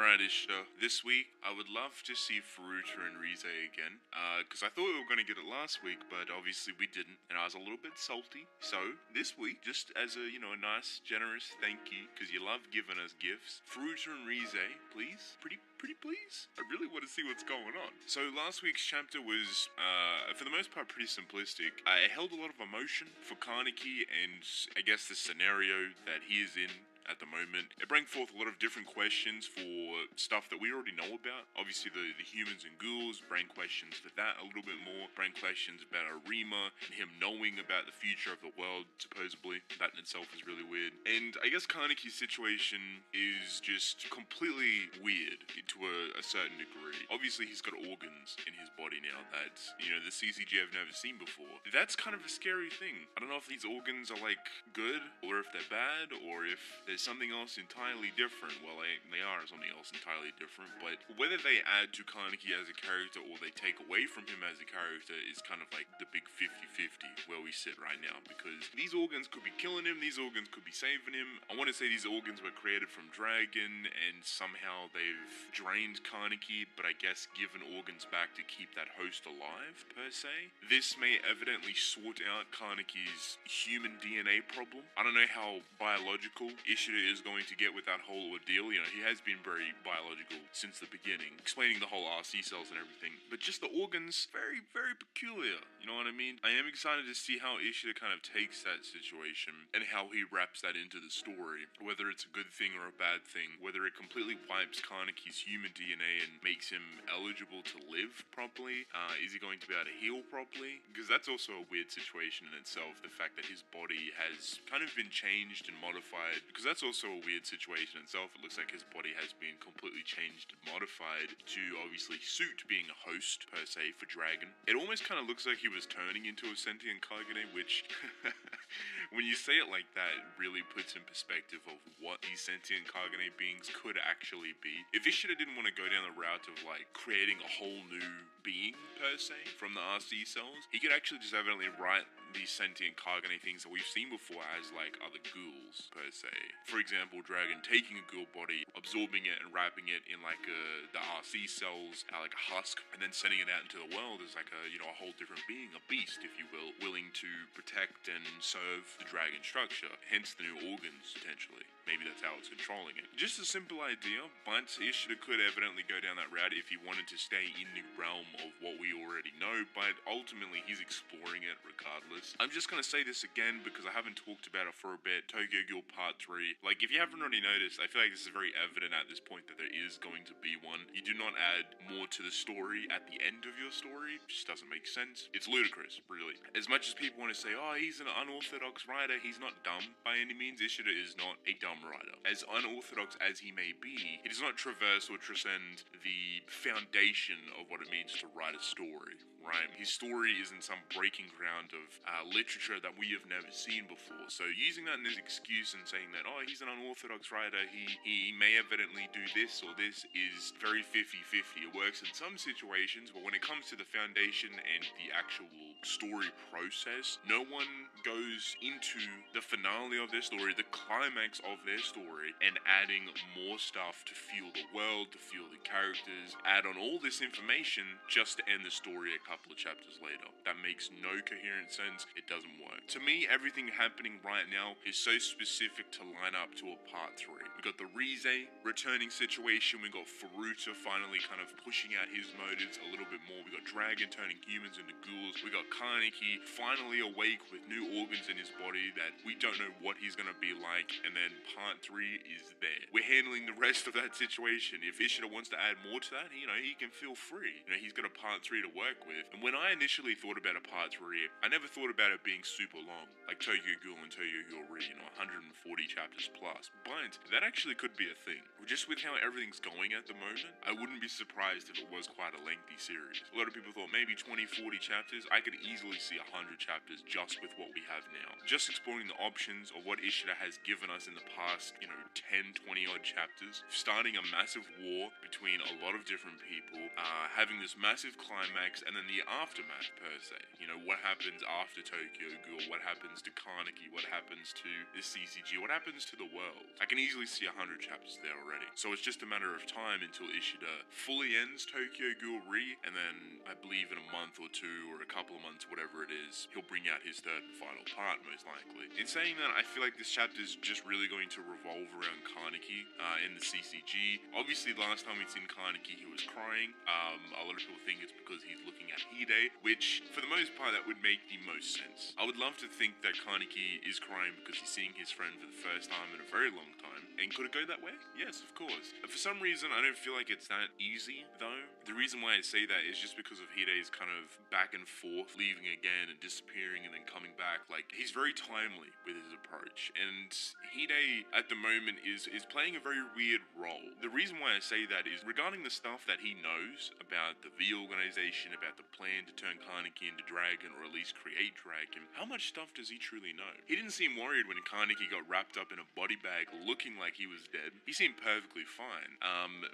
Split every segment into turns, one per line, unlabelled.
Alright, Ishida, this week I would love to see Furuta and Rize again, because I thought we were going to get it last week, but obviously we didn't, and I was a little bit salty. So, this week, just as a, a nice, generous thank you, because you love giving us gifts, Furuta and Rize, please? Pretty please? I really want to see what's going on. So, last week's chapter was, for the most part, pretty simplistic. It held a lot of emotion for Kaneki and, I guess, the scenario that he is in at the moment. It brought forth a lot of different questions for stuff that we already know about. Obviously the humans and ghouls, bring questions for that a little bit more, bring questions about Arima and him knowing about the future of the world, supposedly. That in itself is really weird. And I guess Kaneki's situation is just completely weird to a certain degree. Obviously he's got organs in his body now that, the CCG I've never seen before. That's kind of a scary thing. I don't know if these organs are good, or if they're bad, or if there's something else entirely different. Well, they are something else entirely different, but whether they add to Kaneki as a character or they take away from him as a character is kind of like the big 50-50 where we sit right now, because these organs could be killing him, these organs could be saving him. I want to say these organs were created from Dragon and somehow they've drained Kaneki, but I guess given organs back to keep that host alive, per se. This may evidently sort out Kaneki's human DNA problem. I don't know how biological Ishida is going to get with that whole ordeal. He has been very biological since the beginning, explaining the whole RC cells and everything. But just the organs, very, very peculiar. You know what I mean? I am excited to see how Ishida kind of takes that situation and how he wraps that into the story. Whether it's a good thing or a bad thing. Whether it completely wipes Kaneki's human DNA and makes him eligible to live properly. Is he going to be able to heal properly? Because that's also a weird situation in itself. The fact that his body has kind of been changed and modified. Because that's also a weird situation in itself. It looks like his body has been completely changed and modified to obviously suit being a host, per se, for Dragon. It almost kind of looks like he was turning into a sentient Kagane, which, when you say it like that, it really puts in perspective of what these sentient Kagane beings could actually be. If Ishida didn't want to go down the route of, creating a whole new being, per se, from the RC cells, he could actually just evidently write these sentient Kagane things that we've seen before as, other ghouls, per se. For example, Dragon taking a ghoul body, absorbing it and wrapping it in, the RC cells, like a husk, and then sending it out into the world as, a whole different being, a beast, if you will, willing to protect and serve the Dragon structure, hence the new organs, potentially. Maybe that's how it's controlling it. Just a simple idea, but Ishida could evidently go down that route if he wanted to stay in the realm of what we already know, but ultimately he's exploring it regardless. I'm just going to say this again because I haven't talked about it for a bit. Tokyo Ghoul Part 3. If you haven't already noticed, I feel like this is very evident at this point that there is going to be one. You do not add more to the story at the end of your story. It just doesn't make sense. It's ludicrous, really. As much as people want to say, oh, he's an unorthodox writer, he's not dumb by any means. Ishida is not a dumb writer. As unorthodox as he may be, he does not traverse or transcend the foundation of what it means to write a story, right? His story isn't some breaking ground of literature that we have never seen before. So using that as an excuse and saying that, oh, he's an unorthodox writer, he may evidently do this or this is very 50-50. It works in some situations, but when it comes to the foundation and the actual story process, no one goes into the finale of their story, the climax of their story, and adding more stuff to fuel the world, to fuel the characters, add on all this information just to end the story a couple of chapters later. That makes no coherent sense. It doesn't work. To me, everything happening right now is so specific to line up to a part 3. We got the Rize returning situation, we got Furuta finally kind of pushing out his motives a little bit more, we got Dragon turning humans into ghouls, we got Kaneki finally awake with new organs in his body that we don't know what he's gonna be like, and then part 3 is there. We're handling the rest of that situation. If Ishida wants to add more to that, he can feel free. He's got a part 3 to work with. And when I initially thought about a part 3, I never thought about it being super long, like Tokyo Ghoul and Tokyo Ghoul Re, 140 chapters plus. But that actually could be a thing. Just with how everything's going at the moment, I wouldn't be surprised if it was quite a lengthy series. A lot of people thought maybe 20, 40 chapters. I could could easily see 100 chapters just with what we have now. Just exploring the options of what Ishida has given us in the past, 10, 20 odd chapters, starting a massive war between a lot of different people, having this massive climax, and then the aftermath per se. What happens after Tokyo Ghoul, what happens to Kaneki, what happens to the CCG, what happens to the world. I can easily see 100 chapters there already. So it's just a matter of time until Ishida fully ends Tokyo Ghoul Re, and then I believe in a month or two, or a couple of months, whatever it is, he'll bring out his third and final part, most likely. In saying that, I feel like this chapter is just really going to revolve around Kaneki in the CCG. Obviously, last time we'd seen Kaneki, he was crying. A lot of people think it's because he's looking at Hide, which, for the most part, that would make the most sense. I would love to think that Kaneki is crying because he's seeing his friend for the first time in a very long time. And could it go that way? Yes, of course. For some reason, I don't feel like it's that easy, though. The reason why I say that is just because of Hide's kind of back and forth, leaving again and disappearing and then coming back. Like, he's very timely with his approach. And Hide, at the moment, is playing a very weird role. The reason why I say that is regarding the stuff that he knows about the V organization, about the plan to turn Kaneki into Dragon, or at least create Dragon, how much stuff does he truly know? He didn't seem worried when Kaneki got wrapped up in a body bag looking like he was dead. He seemed perfectly fine.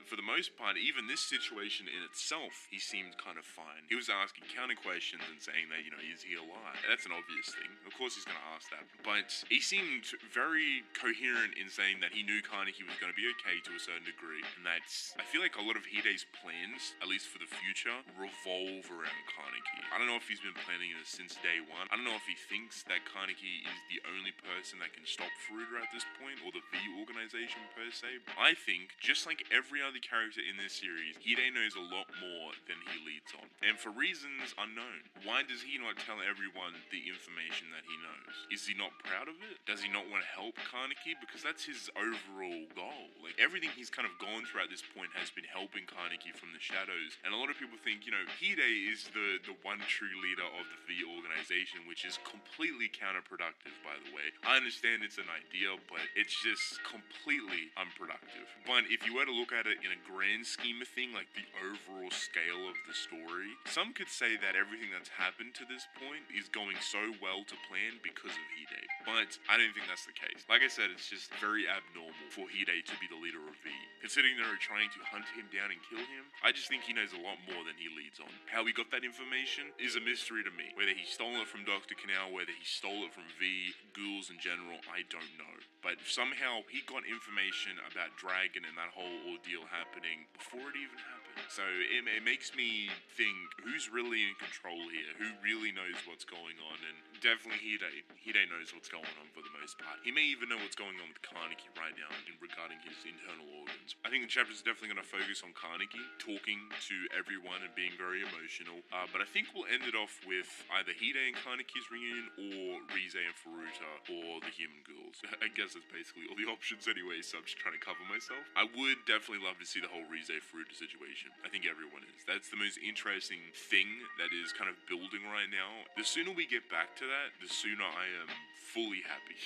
For the most part, even this situation in itself, he seemed kind of fine. He was asking counter questions and saying that, is he alive? That's an obvious thing. Of course he's going to ask that. But he seemed very coherent in saying that he knew Kaneki was going to be okay to a certain degree. And I feel like a lot of Hide's plans, at least for the future, revolve around Kaneki. I don't know if he's been planning this since day one. I don't know if he thinks that Kaneki is the only person that can stop Furuta at this point, or the V organization per se. I think, just like every other character in this series, Hide knows a lot more than he leads on. And for reasons unknown. Why does he not tell everyone the information that he knows? Is he not proud of it? Does he not want to help Kaneki? Because that's his overall goal. Like, everything he's kind of gone through at this point has been helping Kaneki from the shadows. And a lot of people think, Hide is the one true leader of the V organization, which is completely counterproductive, by the way. I understand it's an idea, but it's just completely unproductive. But if you were to look at it in a grand scheme of thing, like the overall scale of the story, some could say that everything that's happened to this point is going so well to plan because of Hide. But I don't think that's the case. Like I said, it's just very abnormal for Hide to be the leader of V. Considering they're trying to hunt him down and kill him, I just think he knows a lot more than he leads on. How he got that information is a mystery to me. Whether he stole it from Dr. Canal, whether he stole it from V, ghouls in general, I don't know. But somehow he got information about Dragon and that whole ordeal happening before it even happened. So it makes me think, who's really in control here? Who really knows what's going on? And definitely Hide knows what's going on for the most part. He may even know what's going on with Kaneki right now regarding his internal organs. I think the chapter is definitely going to focus on Kaneki, talking to everyone and being very emotional. But I think we'll end it off with either Hide and Kaneki's reunion, or Rize and Furuta, or the human ghouls. I guess that's basically all the options anyway, so I'm just trying to cover myself. I would definitely love to see the whole Rize Furuta situation. I think everyone is. That's the most interesting thing that is kind of building right now. The sooner we get back to that, the sooner I am fully happy.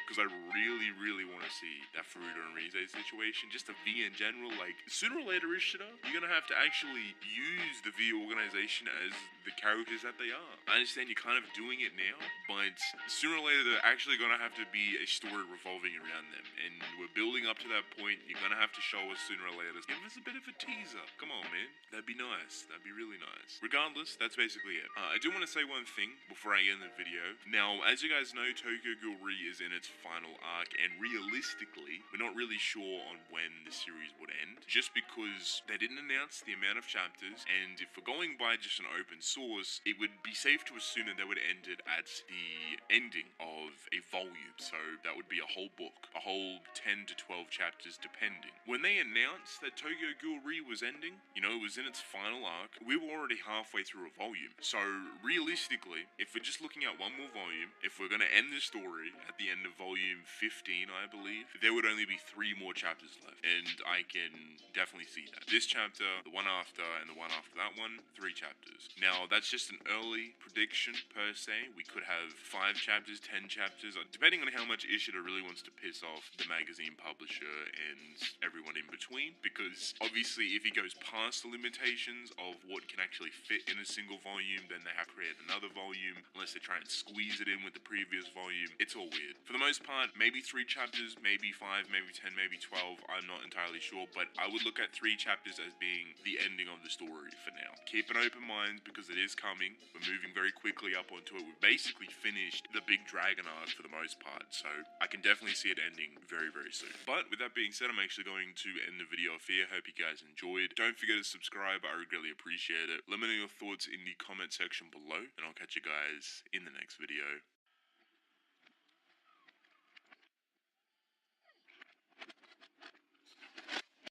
Because I really, really want to see that Furuta and Rize situation. Just the V in general. Like, sooner or later, Ishida, you're going to have to actually use the V organization as the characters that they are. I understand you're kind of doing it now, but sooner or later, they're actually going to have to be a story revolving around them. And we're building up to that point. You're going to have to show us sooner or later. Give us a bit of a teaser. Come on, man. That'd be nice. That'd be really nice. Regardless, that's basically it. I do want to say one thing before I end the video. Now, as you guys know, Tokyo Ghoul Re is in its final arc, and realistically, we're not really sure on when the series would end, just because they didn't announce the amount of chapters, and if we're going by just an open source, it would be safe to assume that they would end it at the ending of a volume, so that would be a whole book, a whole 10 to 12 chapters depending. When they announced that Tokyo Ghoul Re was ending, it was in its final arc, we were already halfway through a volume, so realistically, if we're just looking at one more volume, if we're going to end the story at the end of volume 15, I believe, there would only be 3 more chapters left, and I can definitely see that. This chapter, the one after, and the one after that one, 3 chapters. Now, that's just an early prediction, per se. We could have 5 chapters, 10 chapters, depending on how much Ishida really wants to piss off the magazine publisher and everyone in between, because obviously if he goes past the limitations of what can actually fit in a single volume, then they have to create another volume, unless they try and squeeze it in with the previous volume. It's all weird. For the most part, maybe 3 chapters, maybe 5, maybe 10, maybe 12, I'm not entirely sure, but I would look at 3 chapters as being the ending of the story for now. Keep an open mind, because it is coming. We're moving very quickly up onto it. We've basically finished the big dragon arc for the most part, so I can definitely see it ending very, very soon. But with that being said, I'm actually going to end the video off here. Hope you guys enjoyed. Don't forget to subscribe. I would greatly appreciate it. Let me know your thoughts in the comment section below, and I'll catch you guys in the next video.